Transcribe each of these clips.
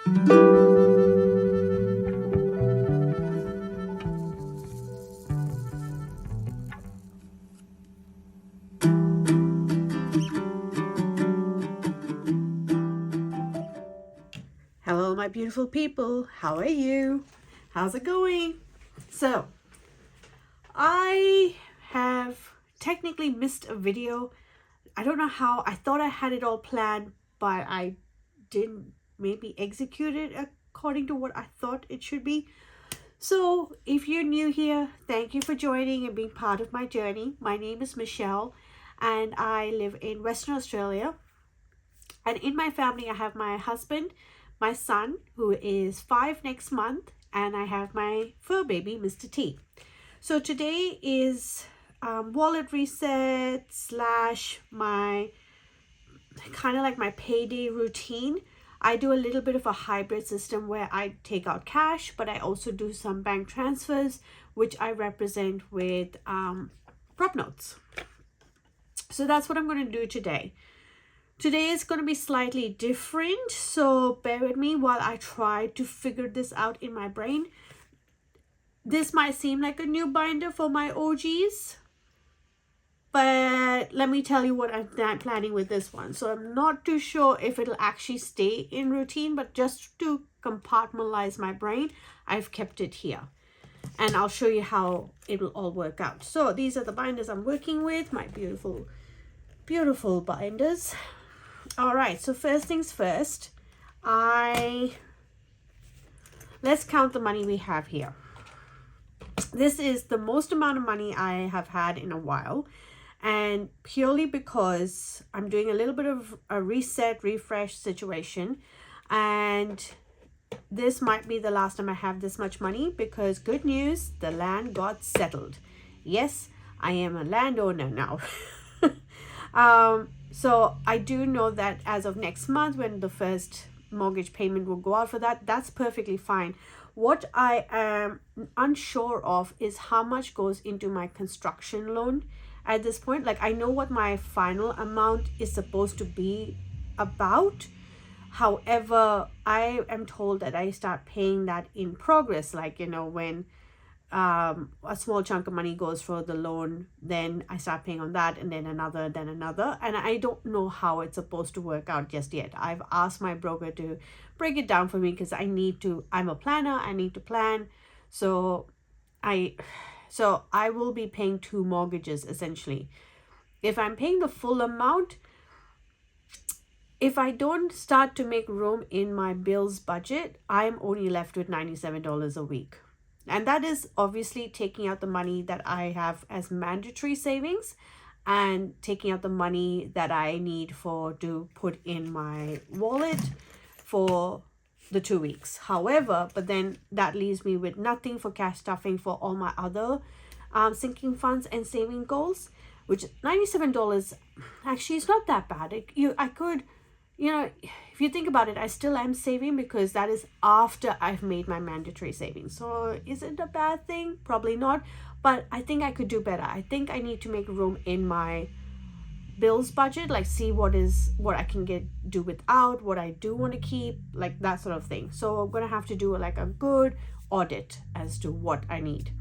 Hello, my beautiful people. How are you? How's it going? So, I have technically missed a video. I don't know how. I thought I had it all planned, but I didn't maybe execute it according to what I thought it should be. So, if you're new here, thank you for joining and being part of my journey. My name is Michelle, and I live in Western Australia. And in my family, I have my husband, my son, who is 5 next month, and I have my fur baby, Mr. T. So today is wallet reset slash my kind of like my payday routine. I do a little bit of a hybrid system where I take out cash, but I also do some bank transfers, which I represent with prop notes. So that's what I'm going to do today. Today is going to be slightly different, so bear with me while I try to figure this out in my brain. This might seem like a new binder for my OGs, but let me tell you what I'm planning with this one. So I'm not too sure if it'll actually stay in routine, but just to compartmentalize my brain, I've kept it here. And I'll show you how it will all work out. So these are the binders I'm working with, my beautiful, beautiful binders. All right, so first things first, let's count the money we have here. This is the most amount of money I have had in a while, and purely because I'm doing a little bit of a reset, refresh situation, and this might be the last time I have this much money because good news, the land got settled. Yes, I am a landowner now. So I do know that as of next month, when the first mortgage payment will go out for that, that's perfectly fine. What I am unsure of is how much goes into my construction loan at this point. Like, I know what my final amount is supposed to be about. However, I am told that I start paying that in progress. Like, you know, when a small chunk of money goes for the loan, then I start paying on that, and then another, and I don't know how it's supposed to work out just yet. I've asked my broker to break it down for me because I'm a planner, I need to plan. So I will be paying 2 mortgages essentially. If I'm paying the full amount, if I don't start to make room in my bills budget, I'm only left with $97 a week. And that is obviously taking out the money that I have as mandatory savings and taking out the money that I need to put in my wallet for the 2 weeks. However, but then that leaves me with nothing for cash stuffing for all my other sinking funds and saving goals, which $97 actually is not that bad. I could, you know, if you think about it, I still am saving because that is after I've made my mandatory savings. So is it a bad thing? Probably not. But I think I could do better. I think I need to make room in my bills budget, like see what I can do without, what I do want to keep, like that sort of thing. So I'm gonna have to do like a good audit as to what I need.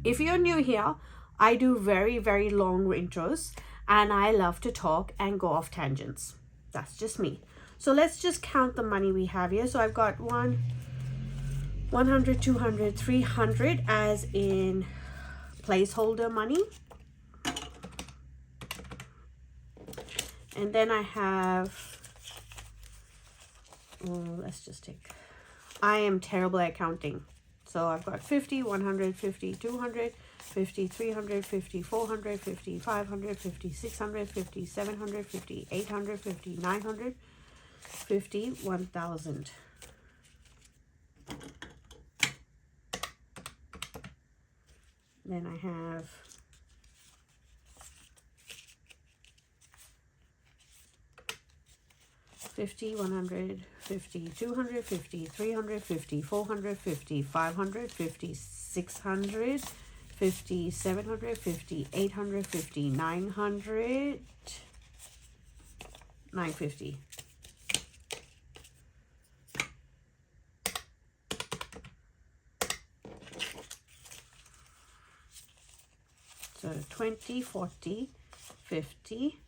If you're new here, I do very, very long intros and I love to talk and go off tangents. That's just me. So let's just count the money we have here. So I've got 100, 200, 300 as in placeholder money. And then I have, I am terrible at counting. So I've got 50, 100, 50, 200, 50, 300, 50, 400, 50, 500, 50, 600, 50, 700, 50, 800, 50, 900, 50, 1,000. Then I have 50, 100, 50, 200, 50, 300, 50, 400, 50, 500, 50, 600, 50, 700, 50, 800, 50, 900, 950. So 20, 40, 50.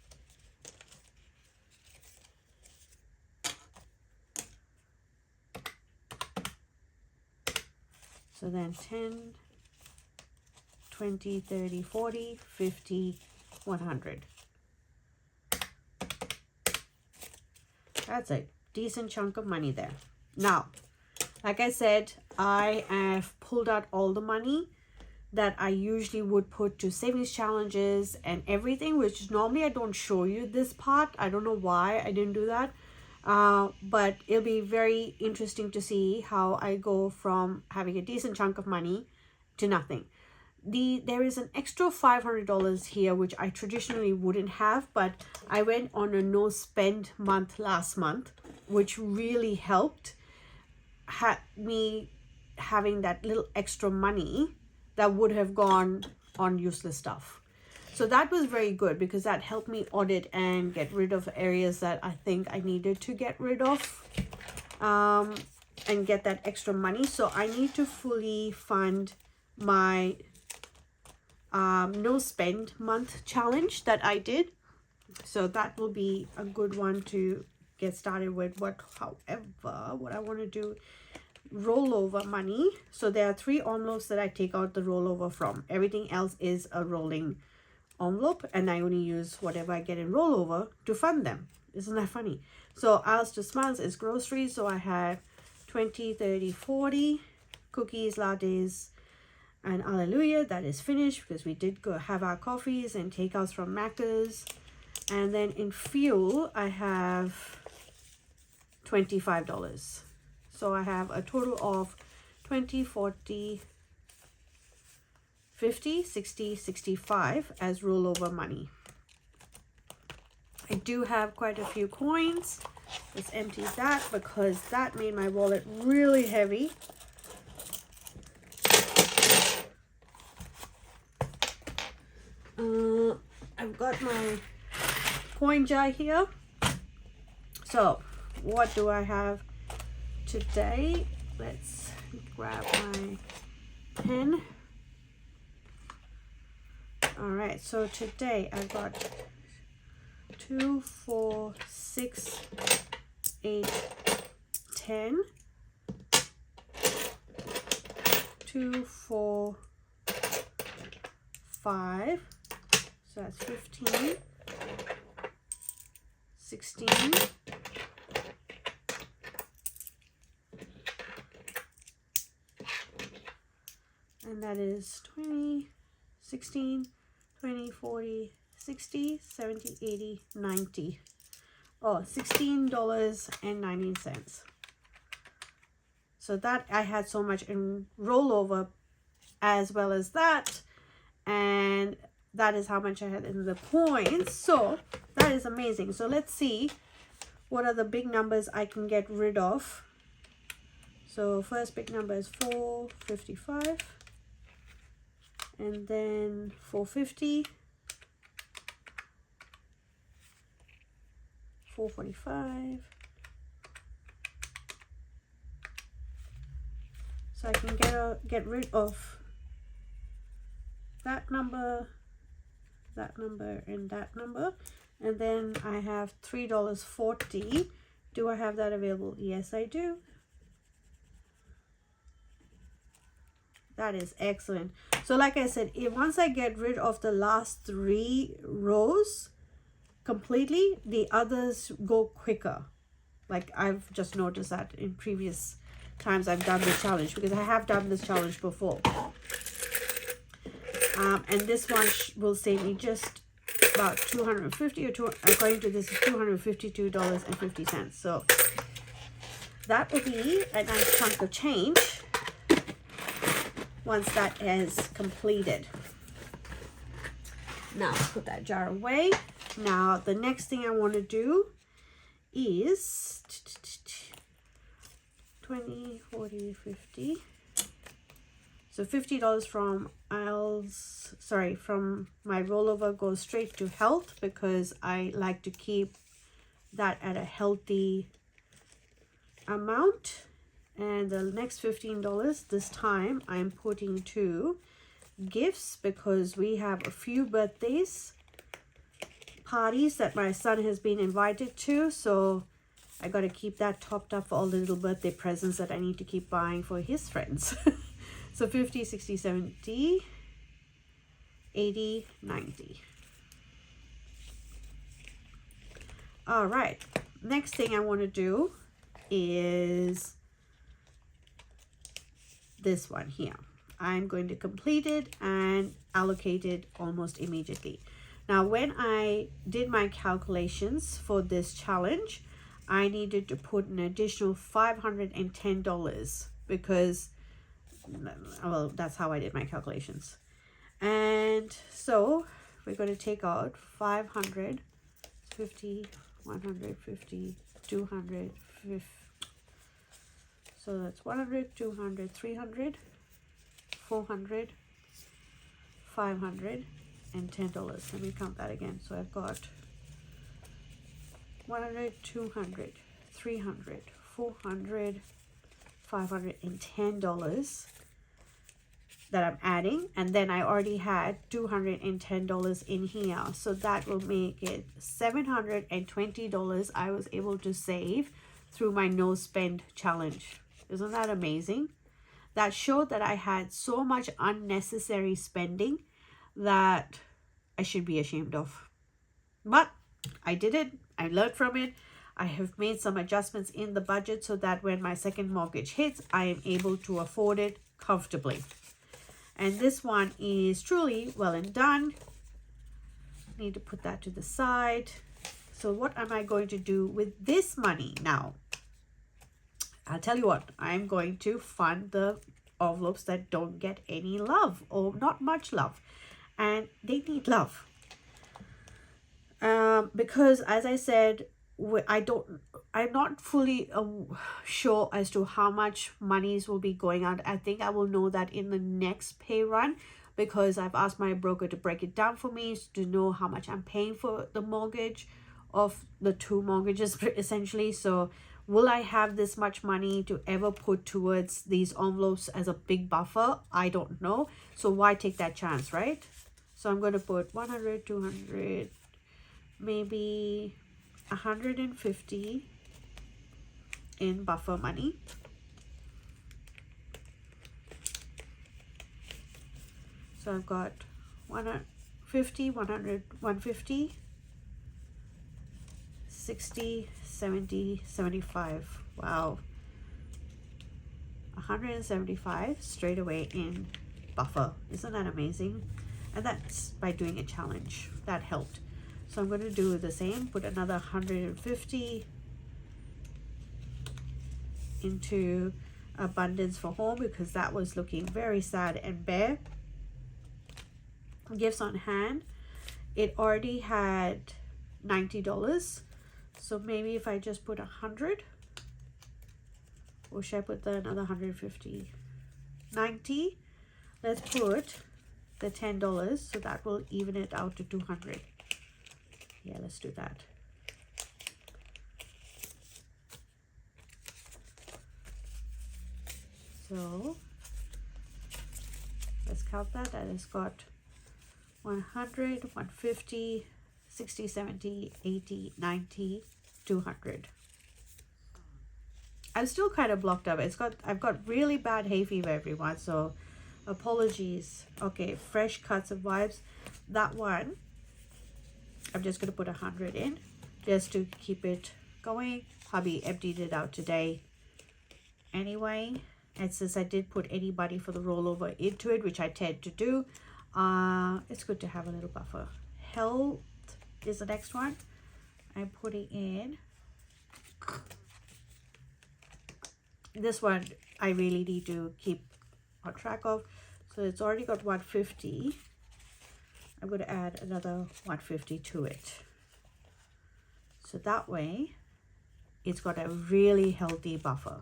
So then 10, 20, 30, 40, 50, 100. That's a decent chunk of money there. Now, like I said, I have pulled out all the money that I usually would put to savings challenges and everything, which normally I don't show you this part. I don't know why I didn't do that. But it'll be very interesting to see how I go from having a decent chunk of money to nothing. There is an extra $500 here, which I traditionally wouldn't have, but I went on a no spend month last month, which really helped me having that little extra money that would have gone on useless stuff. So that was very good because that helped me audit and get rid of areas that I think I needed to get rid of, and get that extra money. So I need to fully fund my no spend month challenge that I did. So that will be a good one to get started with. However, what I want to do, rollover money. So there are 3 envelopes that I take out the rollover from. Everything else is a rolling envelope, and I only use whatever I get in rollover to fund them. Isn't that funny? So Ours to Smiles is groceries. So I have 20, 30, 40 cookies, lattes, and Hallelujah, that is finished because we did go have our coffees and takeouts from Macca's. And then in fuel, I have $25. So I have a total of 20, 40, 50, 60, 65 as rollover money. I do have quite a few coins. Let's empty that because that made my wallet really heavy. I've got my coin jar here. So what do I have today? Let's grab my pen. All right, so today I've got 2, 4, 6, 8, 10, 2, 4, 5, so that's 15, 16, and that is 20, 16, 20, 40, 60, 70, 80, 90. Oh, $16.90. So that I had so much in rollover as well as that, and that is how much I had in the coins. So that is amazing. So let's see what are the big numbers I can get rid of. So first big number is 455, and then 450, 445. So I can get rid of that number, and that number. And then I have $3.40. Do I have that available? Yes, I do. That is excellent. So like I said, once I get rid of the last 3 rows completely, the others go quicker. Like I've just noticed that in previous times I've done the challenge, because I have done this challenge before. And this one will save me just about $250, or according to this, is $252.50. So that will be a nice chunk of change once that is completed. Now put that jar away. Now the next thing I want to do is 20, 40, 50. So $50 from from my rollover goes straight to health, because I like to keep that at a healthy amount. And the next $15 this time I'm putting to gifts because we have a few birthdays parties that my son has been invited to, so I got to keep that topped up for all the little birthday presents that I need to keep buying for his friends. So 50, 60, 70, 80, 90. All right, next thing I want to do is this one here. I'm going to complete it and allocate it almost immediately. Now, when I did my calculations for this challenge, I needed to put an additional $510 because, well, that's how I did my calculations. And so we're going to take out 550, 150, 200, 50. So that's 100, 200, 300, 400, 500, and $10. Let me count that again. So I've got 100, 200, 300, 400, 500, and $10 that I'm adding, and then I already had $210 in here, so that will make it $720 I was able to save through my no spend challenge. Isn't that amazing? That showed that I had so much unnecessary spending that I should be ashamed of. But I did it. I learned from it. I have made some adjustments in the budget so that when my second mortgage hits, I am able to afford it comfortably. And this one is truly well and done. Need to put that to the side. So what am I going to do with this money now? I'll tell you what, I'm going to fund the envelopes that don't get any love or not much love, and they need love. Because as I said, I'm not fully sure as to how much monies will be going out. I think I will know that in the next pay run, because I've asked my broker to break it down for me to know how much I'm paying for the mortgage of the two mortgages essentially. So will I have this much money to ever put towards these envelopes as a big buffer? I don't know. So why take that chance, right? So I'm going to put 100, 200, maybe 150 in buffer money. So I've got 150, 100, 150, 60, 70, 75. Wow. 175 straight away in buffer. Isn't that amazing? And that's by doing a challenge. That helped. So I'm going to do the same, put another 150 into abundance for home because that was looking very sad and bare. Gifts on hand, it already had $90. So maybe if I just put 100, or should I put another 150? 90. Let's put the $10, so that will even it out to 200. Yeah, let's do that. So let's count that. That has got 100, 150, 60, 70, 80, 90, 200. I'm still kind of blocked up. I've got really bad hay fever, everyone, so apologies. Okay, fresh cuts of vibes. That one, I'm just going to put 100 in just to keep it going. Hubby emptied it out today anyway. And since I did put anybody for the rollover into it, which I tend to do, it's good to have a little buffer. Health is the next one. I'm putting in. This one I really need to keep on track of. So it's already got 150. I'm going to add another 150 to it. So that way, it's got a really healthy buffer.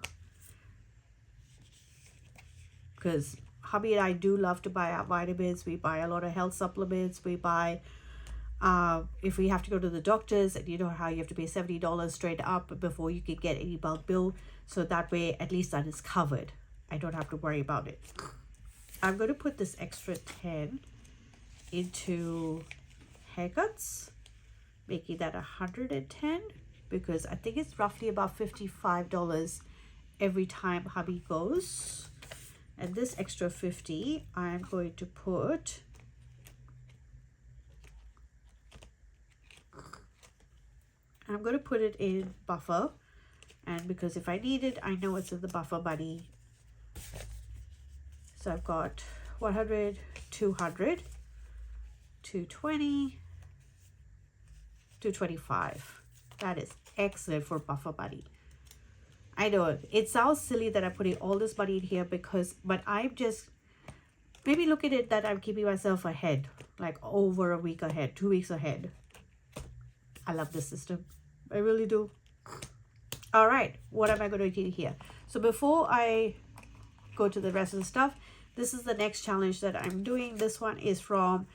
Because hubby and I do love to buy our vitamins. We buy a lot of health supplements. We buy, if we have to go to the doctors, and you know how you have to pay $70 straight up before you can get any bulk bill. So that way, at least that is covered. I don't have to worry about it. I'm going to put this extra 10 into haircuts, making that 110, because I think it's roughly about $55 every time hubby goes. And this extra 50 I'm going to put it in buffer, and because if I need it, I know it's in the buffer buddy. So I've got 100, 200, 220, 225. That is excellent for buffer buddy. I know it sounds silly that I'm putting all this money in here, but I'm just, maybe look at it that I'm keeping myself ahead, like over a week ahead, 2 weeks ahead. I love this system. I really do. All right, what am I going to do here? So before I go to the rest of the stuff, this is the next challenge that I'm doing. This one is from,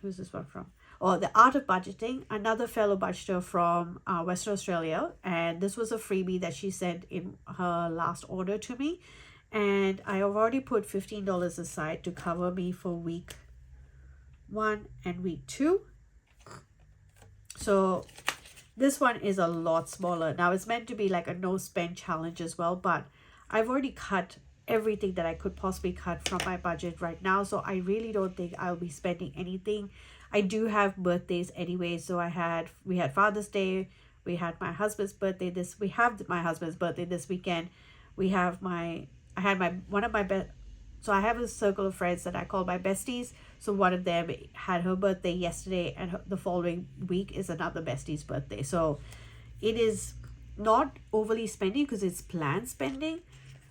who's this one from? Oh, The Art of Budgeting, another fellow budgeter from Western Australia. And this was a freebie that she sent in her last order to me. And I have already put $15 aside to cover me for week 1 and week 2. So this one is a lot smaller. Now it's meant to be like a no spend challenge as well, but I've already cut everything that I could possibly cut from my budget right now. So I really don't think I'll be spending anything. I do have birthdays anyway. So we had Father's Day. We had my husband's birthday we have my husband's birthday this weekend. I had one of my best. So I have a circle of friends that I call my besties. So one of them had her birthday yesterday, and the following week is another bestie's birthday. So it is not overly spending because it's planned spending.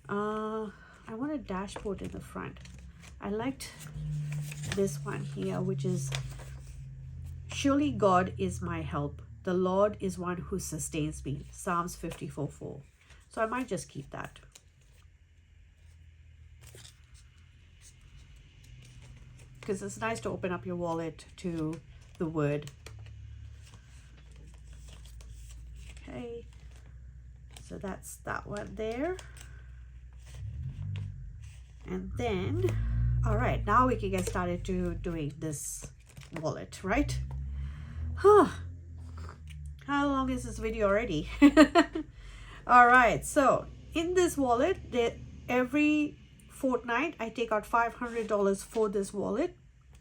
I want a dashboard in the front. I liked this one here, which is, surely God is my help. The Lord is one who sustains me. Psalms 54:4. So I might just keep that. Because it's nice to open up your wallet to the word. Okay, so that's that one there. And then, all right, now we can get started to doing this wallet, right? How long is this video already? All right, so in this wallet, every fortnight I take out $500 for this wallet,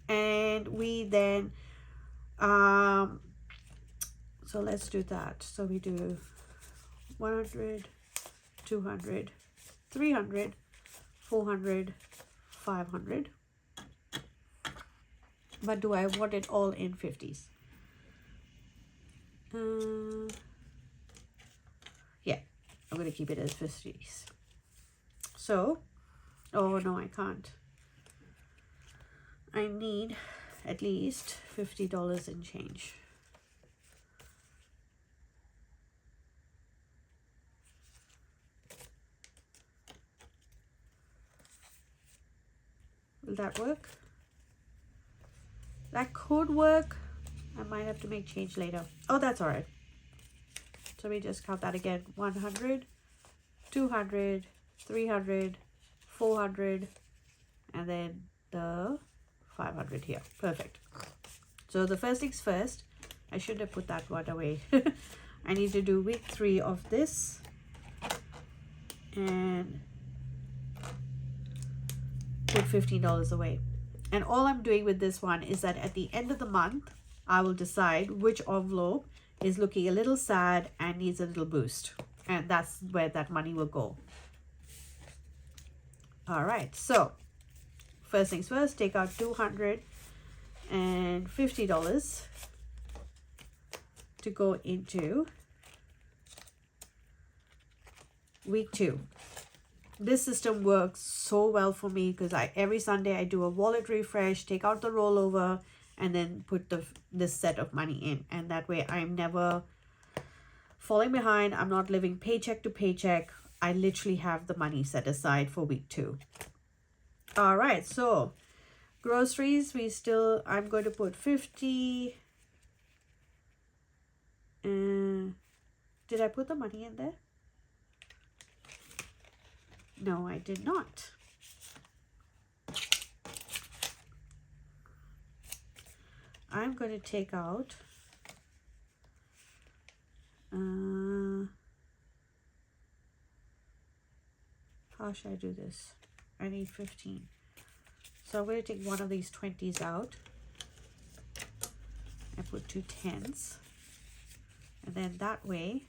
and we then so let's do that. So we do 100, 200, 300, 400, 500. But do I want it all in 50s? Yeah, I'm gonna keep it as 50s. So, oh no, I can't. I need at least $50 in change. Will that work? That could work. I might have to make change later. Oh, that's all right. So we just count that again. 100, 200, 300, 400, and then the 500 here. Perfect. So the first things first, I should have put that one away. I need to do week 3 of this. And put $15 away. And all I'm doing with this one is that at the end of the month, I will decide which envelope is looking a little sad and needs a little boost. And that's where that money will go. All right, so first things first, take out $250 to go into week 2. This system works so well for me because every Sunday I do a wallet refresh, take out the rollover, and then put this set of money in. And that way I'm never falling behind. I'm not living paycheck to paycheck. I literally have the money set aside for week 2. All right, so groceries, I'm going to put 50. Did I put the money in there? No, I did not. I'm going to take out how should I do this? I need 15. So I'm going to take one of these 20s out and put 2 10s. And then that way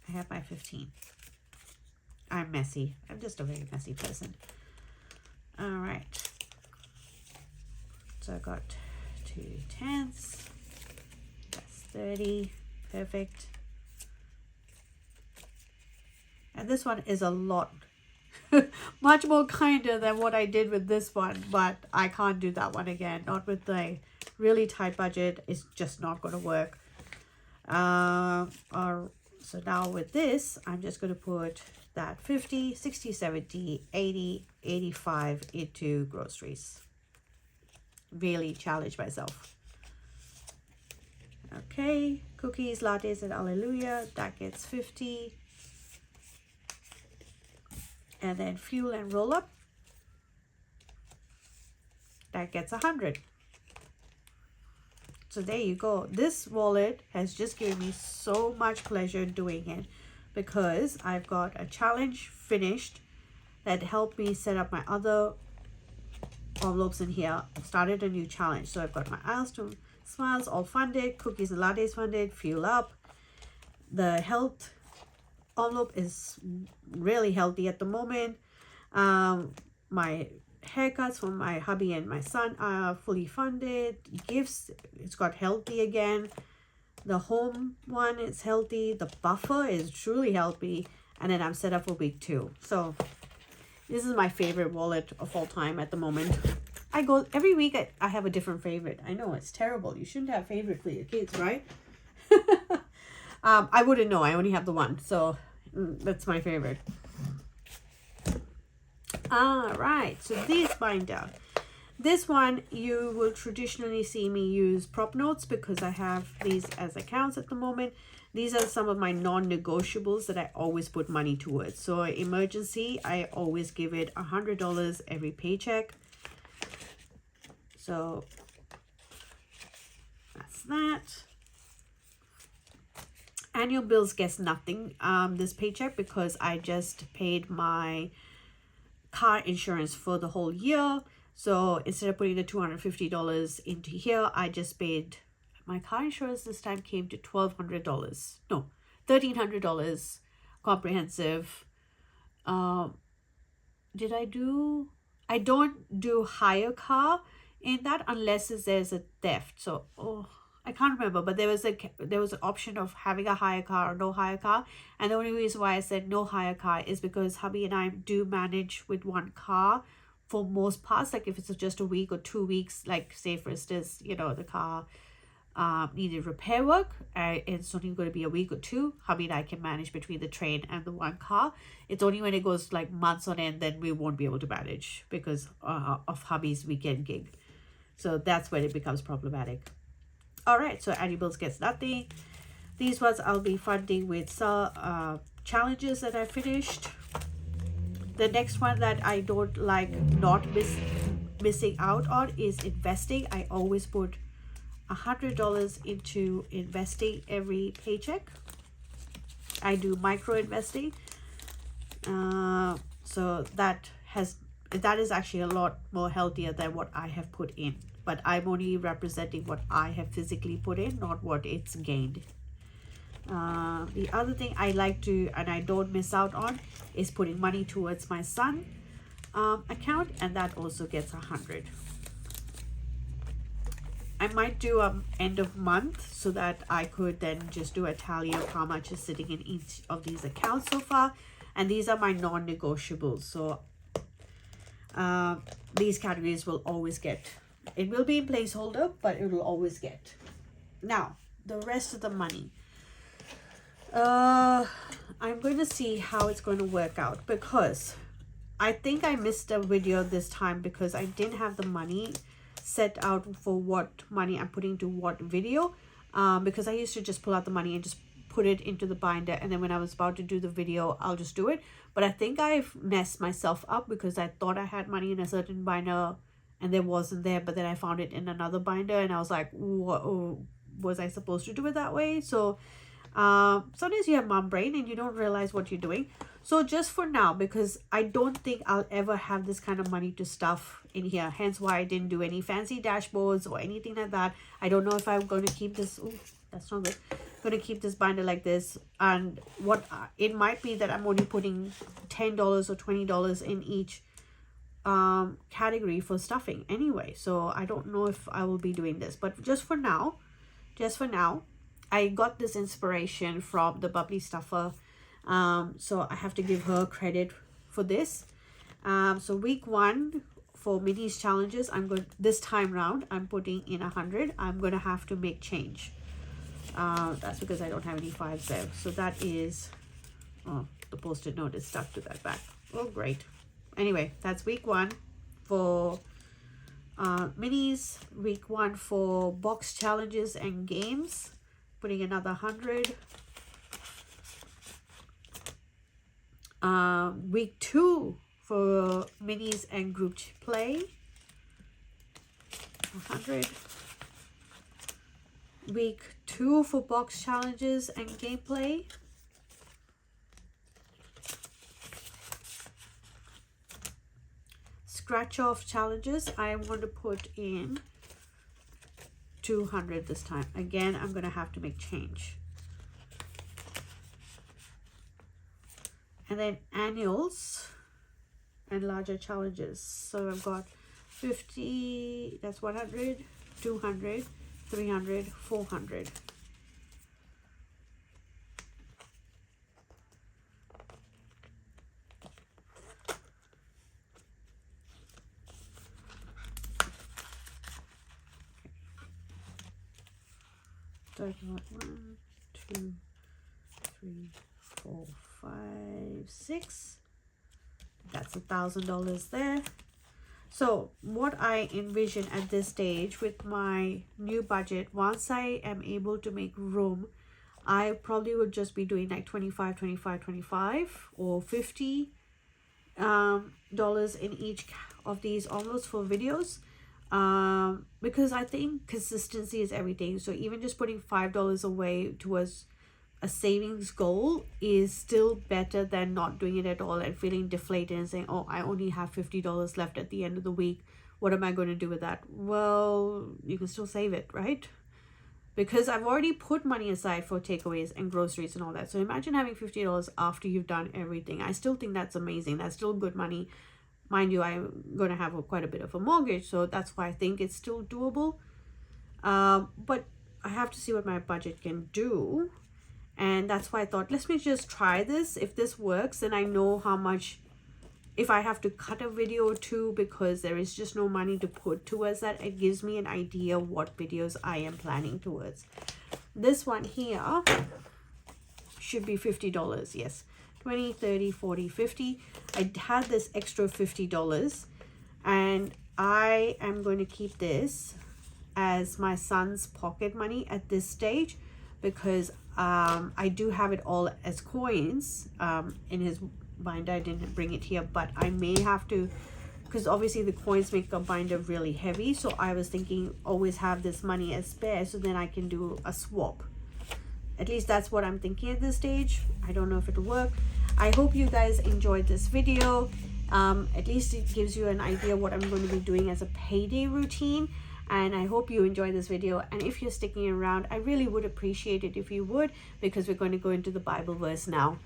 I have my 15. I'm messy. I'm just a very messy person. All right. So I got 2 10s. That's 30. Perfect. And this one is a lot, much more kinder than what I did with this one. But I can't do that one again. Not with the really tight budget. It's just not going to work. So now with this, I'm just going to put that 50, 60, 70, 80, 85 into groceries. Really challenge myself. Okay, cookies, lattes, and hallelujah. That gets 50. And then fuel and roll up. That gets 100. So there you go. This wallet has just given me so much pleasure doing it because I've got a challenge finished that helped me set up my other envelopes in here. I've started a new challenge. So I've got my Aisles to Smiles all funded, cookies and lattes funded, fuel up. The health envelope is really healthy at the moment. My haircuts for my hubby and my son are fully funded. Gifts, it's got healthy again. The home one is healthy. The buffer is truly healthy. And then I'm set up for week 2. So this is my favorite wallet of all time at the moment. I go every week. I have a different favorite. I know it's terrible. You shouldn't have favorite for your kids, right? I wouldn't know. I only have the one. So that's my favorite. All right. So this binder. This one, you will traditionally see me use prop notes because I have these as accounts at the moment. These are some of my non-negotiables that I always put money towards. So emergency, I always give it $100 every paycheck. So that's that. Annual bills gets nothing this paycheck because I just paid my car insurance for the whole year. So instead of putting the $250 into here, I just paid my car insurance this time came to $1,200. No, $1,300 comprehensive. Did I do? I don't do hire car in that unless there's a theft. So I can't remember, but there was an option of having a hire car or no hire car, and the only reason why I said no hire car is because hubby and I do manage with one car for most parts. Like if it's just a week or 2 weeks, like say for instance, the car needed repair work, it's only going to be a week or 2. Hubby and I can manage between the train and the one car. It's only when it goes like months on end then we won't be able to manage because of hubby's weekend gig. So that's when it becomes problematic. All right, so annual bills gets nothing. These ones I'll be funding with challenges that I finished. The next one that I don't like missing out on is investing. I always put $100 into investing every paycheck. I do micro investing. So that is actually a lot more healthier than what I have put in. But I'm only representing what I have physically put in, not what it's gained. The other thing I like to, and I don't miss out on, is putting money towards my son account, and that also gets 100. I might do end of month so that I could then just do a tally of how much is sitting in each of these accounts so far. And these are my non-negotiables. So these categories will always get. It will be in placeholder, but it will always get. Now, the rest of the money. I'm going to see how it's going to work out because I think I missed a video this time because I didn't have the money set out for what money I'm putting to what video. Because I used to just pull out the money and just put it into the binder, and then when I was about to do the video, I'll just do it. But I think I've messed myself up because I thought I had money in a certain binder and there wasn't there, but then I found it in another binder and I was like, what, oh, was I supposed to do it that way? So sometimes you have mom brain and you don't realize what you're doing. So just for now, because I don't think I'll ever have this kind of money to stuff in here, hence why I didn't do any fancy dashboards or anything like that. I don't know if I'm going to keep this. Oh, that's not good. I'm going to keep this binder like this, and what it might be that I'm only putting $10 or $20 in each category for stuffing anyway. So I don't know if I will be doing this, but just for now, I got this inspiration from the bubbly stuffer. So I have to give her credit for this. So week 1 for minis challenges, this time round I'm putting in 100. I'm going to have to make change. That's because I don't have any 5s there. So that is, oh, the post-it note is stuck to that back. Oh, great. Anyway, that's week 1 for minis. Week 1 for box challenges and games, putting another 100. Week 2 for minis and group play, 100. Week 2 for box challenges and gameplay, scratch off challenges, I want to put in 200 this time. Again, I'm going to have to make change. And then annuals and larger challenges. So I've got 50, that's 100, 200, 300, 400. So I've got 1, 2, 3, 4, 5, 6. That's $1,000 there. So what I envision at this stage with my new budget, once I am able to make room, I probably would just be doing like 25, 25, 25 or $50 in each of these almost for videos, because I think consistency is everything. So even just putting $5 away towards a savings goal is still better than not doing it at all and feeling deflated and saying, oh, I only have $50 left at the end of the week. What am I going to do with that? Well, you can still save it, right? Because I've already put money aside for takeaways and groceries and all that. So imagine having $50 after you've done everything. I still think that's amazing. That's still good money. Mind you, I'm going to have quite a bit of a mortgage, so that's why I think it's still doable. But I have to see what my budget can do. And that's why I thought, let me just try this. If this works, then I know how much, if I have to cut a video or two because there is just no money to put towards that, it gives me an idea what videos I am planning towards. This one here should be $50, yes. 20, 30, 40, 50. I had this extra $50 and I am going to keep this as my son's pocket money at this stage, because I do have it all as coins in his binder. I didn't bring it here, but I may have to, because obviously the coins make a binder really heavy. So I was thinking always have this money as spare, so then I can do a swap. At least that's what I'm thinking at this stage. I don't know if it'll work. I hope you guys enjoyed this video. At least it gives you an idea what I'm going to be doing as a payday routine. And I hope you enjoy this video. And if you're sticking around, I really would appreciate it if you would, because we're going to go into the Bible verse now.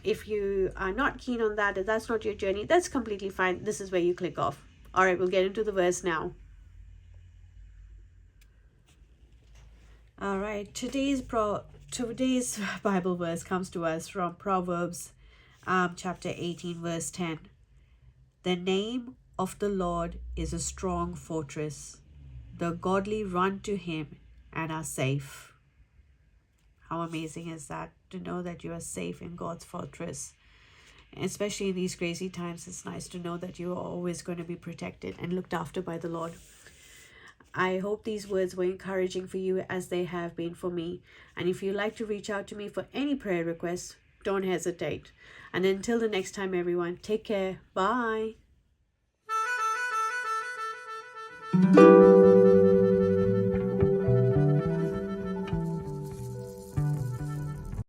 If you are not keen on that, if that's not your journey, that's completely fine. This is where you click off. All right, we'll get into the verse now. All right, today's Bible verse comes to us from Proverbs chapter 18, verse 10. The name of the Lord is a strong fortress. The godly run to him and are safe. How amazing is that, to know that you are safe in God's fortress? Especially in these crazy times, it's nice to know that you are always going to be protected and looked after by the Lord. I hope these words were encouraging for you as they have been for me. And if you'd like to reach out to me for any prayer requests, don't hesitate. And until the next time, everyone, take care. Bye. bye.